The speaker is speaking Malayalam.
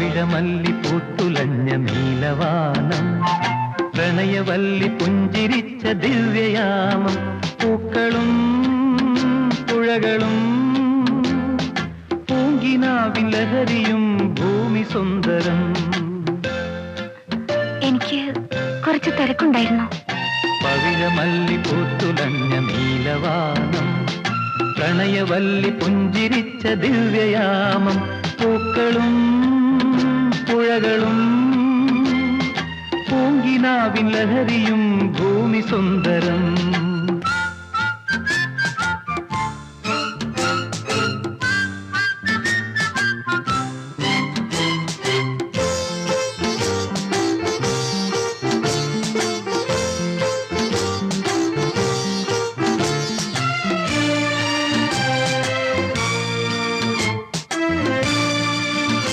പവിഴമല്ലി പൂത്തുലഞ്ഞ നീലവാനം പ്രണയവല്ലി പുഞ്ചിരിച്ച ദിവ്യയാമം പൂക്കളും പുഴകളും പൂങ്കിനാവിൻ ലഹരിയും ഭൂമി സുന്ദരം. എനിക്ക് കുറച്ച് തിരക്കുണ്ടായിരുന്നു. പവിഴമല്ലി പൂത്തുലഞ്ഞ നീലവാനം പ്രണയവല്ലി പുഞ്ചിരിച്ച ദിവ്യയാമം പൂക്കളും പുഴകളും പൂങ്കിനാവിൻ ലഹരിയും ഭൂമി സുന്ദരം.